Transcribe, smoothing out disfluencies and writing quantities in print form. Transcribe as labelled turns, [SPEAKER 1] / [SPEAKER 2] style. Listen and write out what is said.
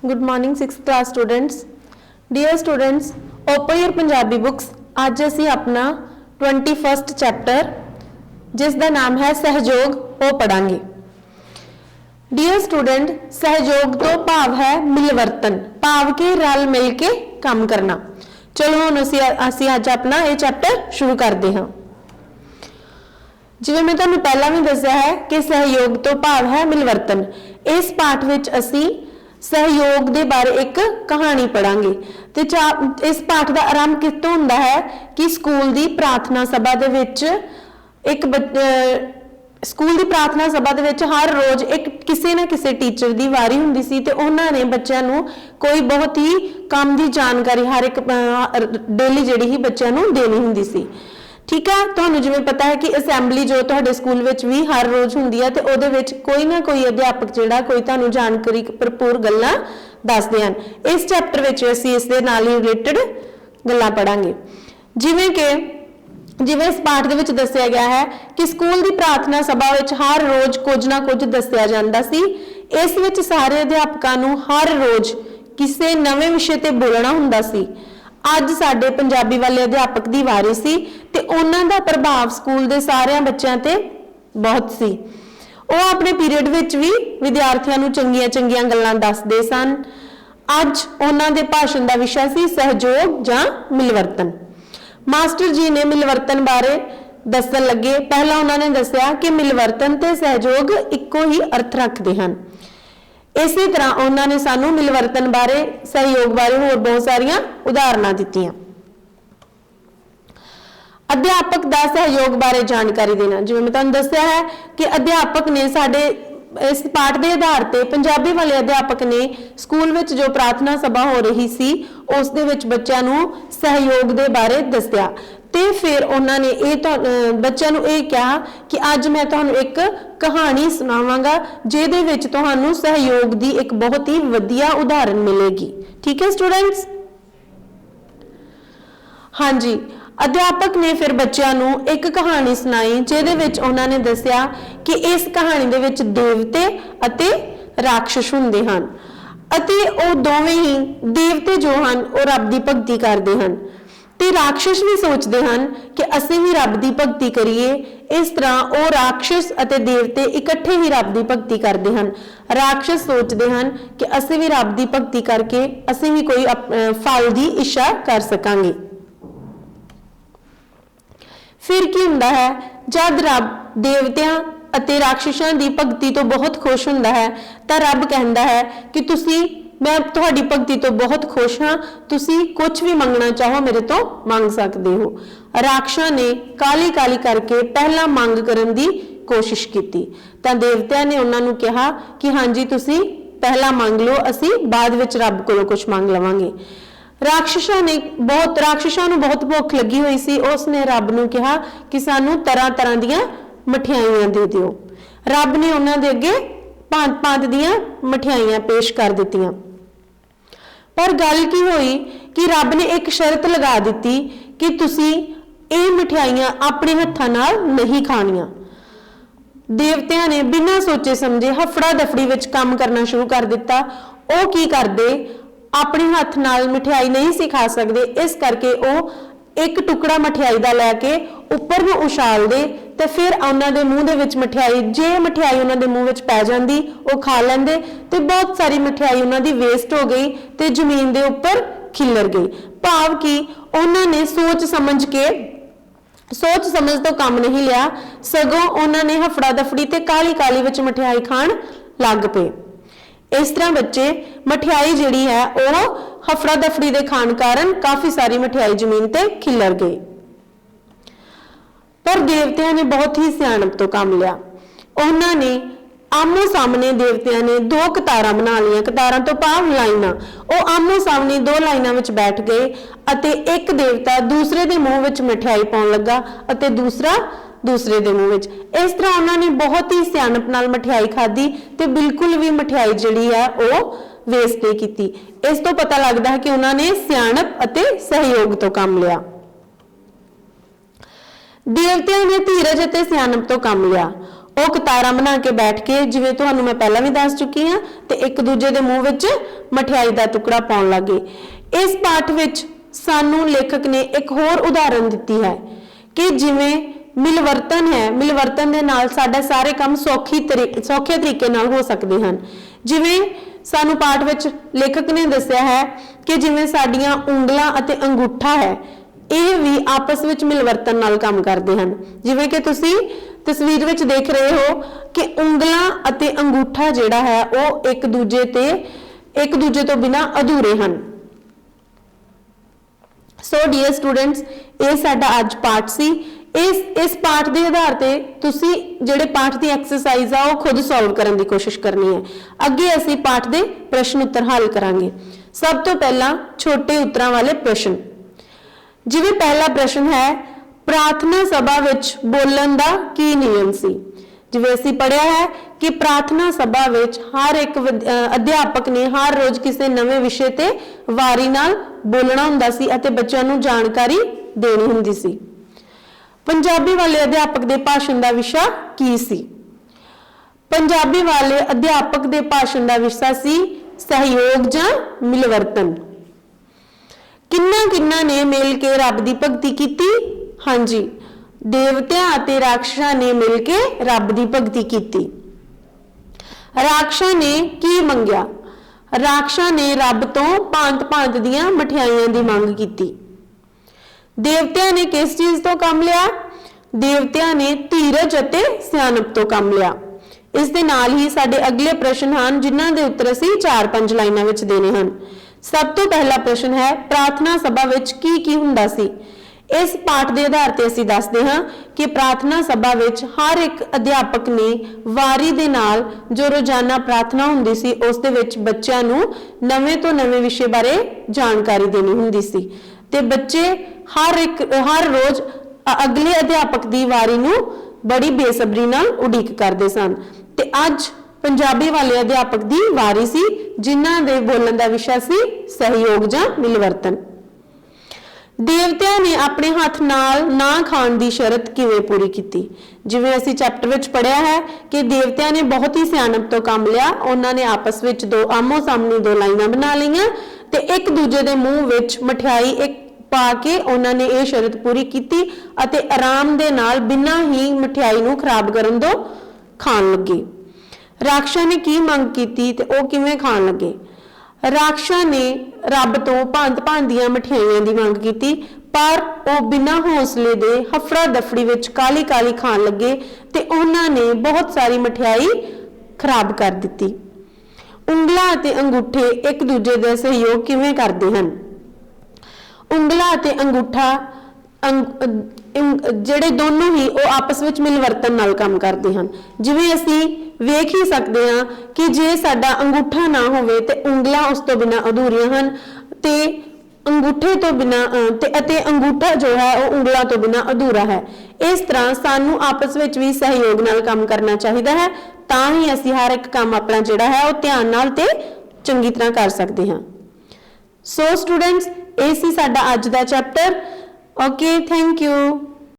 [SPEAKER 1] Good morning, 6th class students. Dear students, open your Punjabi books. आज असी अपना 21st chapter जिसका नाम है सहयोग वो पढ़ांगे. Dear student, सहयोग तो भाव है मिलवर्तन, भाव के रल मिल के काम करना. चलो हुण असी अज अपना ये चैप्टर शुरू करते हैं. जिवें मैं तुहानूं पहला भी दस्सिया है कि सहयोग तो भाव है मिलवर्तन. इस पाठ विच असी सहयोग के बारे एक कहानी पढ़ांगे. ते इस पाठ का आरंभ कितों हुंदा है कि स्कूल की प्रार्थना सभा दे विच स्कूल की प्रार्थना सभा दे विच हर रोज एक किसी ना किसी टीचर की वारी हुंदी सी ते उन्होंने बच्चों नूं कोई बहुत ही काम की जानकारी हर एक डेली जिहड़ी ही बच्चों नूं देनी हुंदी सी. ठीक है, तुहानूं जिवें पता है कि असैंबली जो तुहाडे स्कूल विच भी हर रोज हुंदी है ते उहदे विच कोई ना कोई अध्यापक जिहड़ा कोई तुहानूं जानकारी भरपूर गल्लां दसदे हन. इस चैप्टर विच असीं इस दे नाल रिलेटेड गल्लां पढ़ांगे. जिवें इस पाठ दे विच दस्सिया गया है कि स्कूल की प्रार्थना सभा विच हर रोज कुछ ना कुछ दस्सिया जांदा सी. इस विच सारे अध्यापकां नूं हर रोज किसी नवें विषय ते बोलना हुंदा सी. अज साडे पंजाबी वाले अध्यापक की वारी सी ते उन्हां दा प्रभाव स्कूल दे सारे बच्चों ते बहुत सी. वो अपने पीरियड विच भी विद्यार्थियों नूं चंगियां चंगियां गल्लां दसदे सन. अज उन्हां दे भाषण दा विषय सी सहयोग जां मिलवर्तन. मास्टर जी ने मिलवर्तन बारे दस्सण लगे. पहला उन्होंने दस्सिया कि मिलवर्तन ते सहयोग इक्को ही अर्थ रखते हैं. इसी तरह उन्होंने सानू मिलवर्तन बारे सहयोग बारे होर बहुत सारिया उदाहरणा दित्तियां. अध्यापक दा सहयोग बारे जानकारी देना. जिवें मैं तुहानूं दस्सिया है कि अध्यापक ने साडे इस पाठ के आधार पर पंजाबी वाले अध्यापक ने स्कूल विच जो प्रार्थना सभा हो रही सी उस दे विच बच्चों नूं सहयोग के बारे दस्सिया ते फिर उन्होंने बच्चों नूं ये कहा कि अज मैं तुहानूं एक कहानी सुनावांगा जिहदे विच तुहानूं सहयोग की एक बहुत ही वधिया उदाहरण मिलेगी. ठीक है स्टूडेंट्स? हाँ जी, अध्यापक ने फिर बच्चों नूं एक कहानी सुनाई जिहदे विच उन्होंने दस्सिया कि इस कहानी दे विच देवते अते राक्षस हुंदे हन अते ओ दोवें ही देवते जो हन ओ रब दी भगती करदे हन ते राक्षस भी सोचते हैं कि असीं भी रब की भगती करिए. इस तरह वो राक्षस अते देवते इकट्ठे ही रब की भगती करते हैं. राक्षस सोचते हैं कि असीं भी रब की भगती करके असीं भी कोई फल की इच्छा कर सकांगे. फिर की हुंदा है जब रब देवतियां अते राक्षसां की भगती तो बहुत खुश हुंदा है तो रब कहता है कि तुसीं मैं तुहाडी भगती तो बहुत खुश हाँ, तुसी कुछ भी मंगना चाहो मेरे तो मंग सकते हो. राक्षसा ने काली काली करके पहला मंग करन दी कोशिश की तो देवतिया ने उन्होंने कहा कि हाँ जी तुसी पहला मंग लो, असी बाद विच रब कोलों कुछ मंग लवांगे. राक्षसा नूं बहुत भुख लगी हुई सी. उसने रब नूं कहा कि सानू तरह तरह दियां मठियाइयां दे दिओ. रब ने उन्हां दे अगे भांत भांत दियां मठियाइयां पेश कर दित्तियां. पर गल की हुई कि रब ने एक शर्त लगा दी कि तुसी ये मिठाइयां अपने हत्थां नाल नहीं खानियां. देवतियां ने बिना सोचे समझे हफड़ा दफड़ी विच काम करना शुरू कर दिता. वो की करदे अपने हथ नाल मिठाई नहीं सी खा सकते, इस करके वो एक टुकड़ा मठियाई का लैके उपर नूं उछाल दे ते फिर उन्हां दे मूँह दे विच मठियाई जे मठियाई उन्हां दे मूँह विच पै जांदी वो खा लैंदे ते बहुत सारी मठियाई उन्हां दी वेस्ट हो गई ते जमीन दे उपर खिलर गई. भाव कि उन्होंने सोच समझ तो काम नहीं लिया, सगों उन्होंने हफड़ा दफड़ी ते काली काली विच मठियाई खाण लग पे. इस तरह बच्चे मठियाई जिहड़ी है वो हफड़ा दफड़ी दे खाण कारण काफी सारी मठियाई जमीन ते खिलर गई. पर देवतिया ने बहुत ही सियाणप तो काम लिया. उन्होंने आमो सामने देवतिया ने दो कतारां बना लिया. कतारां तो भाव लाइनां. वो आमो सामने दो लाइनां विच बैठ गए अते एक देवता दूसरे दे मूँह विच मिठाई पाउण लगा अते दूसरा दूसरे दे मूँह विच. इस तरह उन्होंने बहुत ही सियाणप नाल मठियाई खाधी ते बिल्कुल भी मठियाई जिहड़ी है वो वेस्ट नहीं की. इस तो पता लगता है कि उन्होंने सियाणप अते सहयोग तो काम लिया. देवतिया ने धीरज अते सियाणप तो काम लिया. ਉਹ ਕਤਾਰਾਂ ਬਣਾ ਕੇ ਬੈਠ ਕੇ ਜਿਵੇਂ ਤੁਹਾਨੂੰ ਮੈਂ ਪਹਿਲਾਂ ਵੀ ਦੱਸ ਚੁੱਕੀ ਹਾਂ ਤੇ ਇੱਕ ਦੂਜੇ ਦੇ ਮੂੰਹ ਵਿੱਚ ਮਠਿਆਈ ਦਾ ਟੁਕੜਾ ਪਾਉਣ ਲੱਗੇ। ਇਸ ਪਾਠ ਵਿੱਚ ਸਾਨੂੰ ਲੇਖਕ ਨੇ ਇੱਕ ਹੋਰ ਉਦਾਹਰਨ ਦਿੱਤੀ ਹੈ ਕਿ ਜਿਵੇਂ ਮਿਲਵਰਤਨ ਹੈ, ਮਿਲਵਰਤਨ ਦੇ ਨਾਲ ਸਾਡਾ ਸਾਰੇ ਕੰਮ ਸੌਖੇ ਤਰੀਕੇ ਨਾਲ ਹੋ ਸਕਦੇ ਹਨ। ਜਿਵੇਂ ਸਾਨੂੰ ਪਾਠ ਵਿੱਚ ਲੇਖਕ ਨੇ ਦੱਸਿਆ ਹੈ ਕਿ ਜਿਵੇਂ ਸਾਡੀਆਂ ਉਂਗਲਾਂ ਅਤੇ ਅੰਗੂਠਾ ਹੈ, ਇਹ ਵੀ ਆਪਸ ਵਿੱਚ ਮਿਲਵਰਤਨ ਨਾਲ ਕੰਮ ਕਰਦੇ ਹਨ। ਜਿਵੇਂ ਕਿ ਤੁਸੀਂ ਤਸਵੀਰ ਵਿੱਚ ਦੇਖ ਰਹੇ ਹੋ ਕਿ ਉਂਗਲਾਂ ਅਤੇ ਅੰਗੂਠਾ ਜਿਹੜਾ ਹੈ ਉਹ ਇੱਕ ਦੂਜੇ ਤੋਂ ਬਿਨਾਂ ਅਧੂਰੇ ਹਨ। ਸੋ ਡੀਅਰ ਸਟੂਡੈਂਟਸ, ਇਹ ਸਾਡਾ ਅੱਜ ਪਾਠ ਸੀ। ਇਸ ਪਾਠ ਦੇ ਆਧਾਰ ਤੇ ਤੁਸੀਂ ਜਿਹੜੇ ਪਾਠ ਦੀ ਐਕਸਰਸਾਈਜ਼ ਆ ਉਹ ਖੁਦ ਸੋਲਵ ਕਰਨ ਦੀ ਕੋਸ਼ਿਸ਼ ਕਰਨੀ ਹੈ। ਅੱਗੇ ਅਸੀਂ ਪਾਠ ਦੇ ਪ੍ਰਸ਼ਨ ਉੱਤਰ ਹੱਲ ਕਰਾਂਗੇ। ਸਭ ਤੋਂ ਪਹਿਲਾਂ ਛੋਟੇ ਉੱਤਰਾਂ ਵਾਲੇ ਪ੍ਰਸ਼ਨ। ਜਿਵੇਂ ਪਹਿਲਾ ਪ੍ਰਸ਼ਨ ਹੈ, ਪ੍ਰਾਰਥਨਾ ਸਭਾ ਵਿੱਚ ਬੋਲਣ ਦਾ ਕੀ ਨਿਯਮ ਸੀ? ਜਿਵੇਂ ਅਸੀਂ ਪੜ੍ਹਿਆ ਹੈ ਕਿ ਪ੍ਰਾਰਥਨਾ ਸਭਾ ਵਿੱਚ ਹਰ ਇੱਕ ਅਧਿਆਪਕ ਨੇ ਹਰ ਰੋਜ਼ ਕਿਸੇ ਨਵੇਂ ਵਿਸ਼ੇ ਤੇ ਵਾਰੀ ਨਾਲ ਬੋਲਣਾ ਹੁੰਦਾ ਸੀ ਅਤੇ ਬੱਚਿਆਂ ਨੂੰ ਜਾਣਕਾਰੀ ਦੇਣੀ ਹੁੰਦੀ ਸੀ। ਪੰਜਾਬੀ ਵਾਲੇ ਅਧਿਆਪਕ ਦੇ ਭਾਸ਼ਣ ਦਾ ਵਿਸ਼ਾ ਕੀ ਸੀ? ਪੰਜਾਬੀ ਵਾਲੇ ਅਧਿਆਪਕ ਦੇ ਭਾਸ਼ਣ ਦਾ ਵਿਸ਼ਾ ਸੀ ਸਹਿਯੋਗ ਜਾਂ ਮਿਲਵਰਤਨ। ਕਿੰਨਾ ਨੇ ਮਿਲ ਕੇ ਰੱਬ ਦੀ ਭਗਤੀ ਕੀਤੀ? ਹਾਂਜੀ, ਦੇਵਤਿਆਂ ਅਤੇ ਰਾਖਸ਼ਾਂ ਨੇ ਮਿਲ ਕੇ ਰੱਬ ਦੀ ਭਗਤੀ ਕੀਤੀ। ਰਾਖਸ਼ਾਂ ਨੇ ਕੀ ਮੰਗਿਆ? ਰਾਖਸ਼ਾਂ ਨੇ ਰੱਬ ਤੋਂ ਭਾਂਤ ਦੀਆਂ ਮਠਿਆਈਆਂ ਦੀ ਮੰਗ ਕੀਤੀ। ਦੇਵਤਿਆਂ ਨੇ ਕਿਸ ਚੀਜ਼ ਤੋਂ ਕੰਮ ਲਿਆ? ਦੇਵਤਿਆਂ ਨੇ ਧੀਰਜ ਅਤੇ ਸਿਆਣਪ ਤੋਂ ਕੰਮ ਲਿਆ। ਇਸ ਦੇ ਨਾਲ ਹੀ ਸਾਡੇ ਅਗਲੇ ਪ੍ਰਸ਼ਨ ਹਨ ਜਿਨ੍ਹਾਂ ਦੇ ਉੱਤਰ ਅਸੀਂ 4-5 ਲਾਈਨਾਂ ਵਿੱਚ ਦੇਣੇ ਹਨ। ਸਭ ਤੋਂ ਪਹਿਲਾ ਪ੍ਰਸ਼ਨ ਹੈ, ਪ੍ਰਾਰਥਨਾ ਸਭਾ ਵਿੱਚ ਕੀ ਹੁੰਦਾ ਸੀ? ਇਸ ਪਾਠ ਦੇ ਆਧਾਰ ਤੇ ਅਸੀਂ ਦੱਸਦੇ ਹਾਂ ਕਿ ਪ੍ਰਾਰਥਨਾ ਸਭਾ ਵਿੱਚ ਹਰ ਇੱਕ ਅਧਿਆਪਕ ਨੇ ਵਾਰੀ ਦੇ ਨਾਲ ਜੋ ਰੋਜ਼ਾਨਾ ਪ੍ਰਾਰਥਨਾ ਹੁੰਦੀ ਸੀ ਉਸ ਦੇ ਵਿੱਚ ਬੱਚਿਆਂ ਨੂੰ ਨਵੇਂ ਤੋਂ ਨਵੇਂ ਵਿਸ਼ੇ ਬਾਰੇ ਜਾਣਕਾਰੀ ਦੇਣੀ ਹੁੰਦੀ ਸੀ ਤੇ ਬੱਚੇ ਹਰ ਰੋਜ਼ ਅਗਲੇ ਅਧਿਆਪਕ ਦੀ ਵਾਰੀ ਨੂੰ ਬੜੀ ਬੇਸਬਰੀ ਨਾਲ ਉਡੀਕ ਕਰਦੇ ਸਨ। ਤੇ ਅੱਜ ਪੰਜਾਬੀ ਵਾਲੇ ਅਧਿਆਪਕ ਦੀ ਵਾਰੀ ਸੀ ਜਿਨ੍ਹਾਂ ਦੇ ਬੋਲਣ ਦਾ ਵਿਸ਼ਾ ਸੀ ਸਹਿਯੋਗ ਜਾਂ ਮਿਲਵਰਤਨ। ਦੇਵਤਿਆਂ ਨੇ ਆਪਣੇ ਹੱਥ ਨਾਲ ਨਾ ਖਾਣ ਦੀ ਸ਼ਰਤ ਕਿਵੇਂ ਪੂਰੀ ਕੀਤੀ? ਜਿਵੇਂ ਅਸੀਂ ਚੈਪਟਰ ਵਿੱਚ ਪੜ੍ਹਿਆ ਹੈ ਕਿ ਦੇਵਤਿਆਂ ਨੇ ਬਹੁਤ ਹੀ ਸਿਆਣਪ ਤੋਂ ਕੰਮ ਲਿਆ। ਉਹਨਾਂ ਨੇ ਆਪਸ ਵਿੱਚ ਆਮੋ ਸਾਹਮਣੇ 2 ਲਾਈਨਾਂ ਬਣਾ ਲਈਆਂ ਤੇ ਇੱਕ ਦੂਜੇ ਦੇ ਮੂੰਹ ਵਿੱਚ ਮਠਿਆਈ ਪਾ ਕੇ ਉਹਨਾਂ ਨੇ ਇਹ ਸ਼ਰਤ ਪੂਰੀ ਕੀਤੀ ਅਤੇ ਆਰਾਮ ਦੇ ਨਾਲ ਬਿਨਾਂ ਹੀ ਮਠਿਆਈ ਨੂੰ ਖਰਾਬ ਕਰਨ ਤੋਂ ਖਾਣ ਲੱਗੇ। ਰਾਖਸ਼ਾਂ ਨੇ ਕੀ ਮੰਗ ਕੀਤੀ ਤੇ ਉਹ ਕਿਵੇਂ ਖਾਣ ਲੱਗੇ? ਰਾਖਸ਼ਾਂ ਨੇ ਰੱਬ ਤੋਂ ਭਾਂਤ ਦੀਆਂ ਮਠਿਆਈਆਂ ਦੀ ਮੰਗ ਕੀਤੀ ਪਰ ਉਹ ਬਿਨਾਂ ਹੌਸਲੇ ਦੇ ਹਫੜਾ ਦਫੜੀ ਵਿੱਚ ਕਾਲੀ ਖਾਣ ਲੱਗੇ ਤੇ ਉਹਨਾਂ ਨੇ ਬਹੁਤ ਸਾਰੀ ਮਠਿਆਈ ਖਰਾਬ ਕਰ ਦਿੱਤੀ। ਉਂਗਲਾਂ ਅਤੇ ਅੰਗੂਠੇ ਇੱਕ ਦੂਜੇ ਦਾ ਸਹਿਯੋਗ ਕਿਵੇਂ ਕਰਦੇ ਹਨ? ਉਂਗਲਾਂ ਅਤੇ ਅੰਗੂਠਾ ਜਿਹੜੇ ਦੋਨੋਂ ਹੀ ਉਹ ਆਪਸ ਵਿੱਚ ਮਿਲਵਰਤਨ ਨਾਲ ਕੰਮ ਕਰਦੇ ਹਨ। ਜਿਵੇਂ ਅਸੀਂ ਵੇਖ ਹੀ ਸਕਦੇ ਹਾਂ ਕਿ ਜੇ ਸਾਡਾ ਅੰਗੂਠਾ ਨਾ ਹੋਵੇ ਤੇ ਉਂਗਲਾਂ ਉਸ ਤੋਂ ਬਿਨਾਂ ਅਧੂਰੀਆਂ ਹਨ ਤੇ ਅੰਗੂਠੇ ਤੋਂ ਬਿਨਾਂ ਅਤੇ ਅੰਗੂਠਾ ਜੋ ਹੈ ਉਹ ਉਂਗਲਾਂ ਤੋਂ ਬਿਨਾਂ ਅਧੂਰਾ ਹੈ। ਇਸ ਤਰ੍ਹਾਂ ਸਾਨੂੰ ਆਪਸ ਵਿੱਚ ਵੀ ਸਹਿਯੋਗ ਨਾਲ ਕੰਮ ਕਰਨਾ ਚਾਹੀਦਾ ਹੈ ਤਾਂ ਹੀ ਅਸੀਂ ਹਰ ਇੱਕ ਕੰਮ ਆਪਣਾ ਜਿਹੜਾ ਹੈ ਉਹ ਧਿਆਨ ਨਾਲ ਤੇ ਚੰਗੀ ਤਰ੍ਹਾਂ ਕਰ ਸਕਦੇ ਹਾਂ। ਸੋ ਸਟੂਡੈਂਟਸ, ਇਹ ਸੀ ਸਾਡਾ ਅੱਜ ਦਾ ਚੈਪਟਰ। Okay, thank you.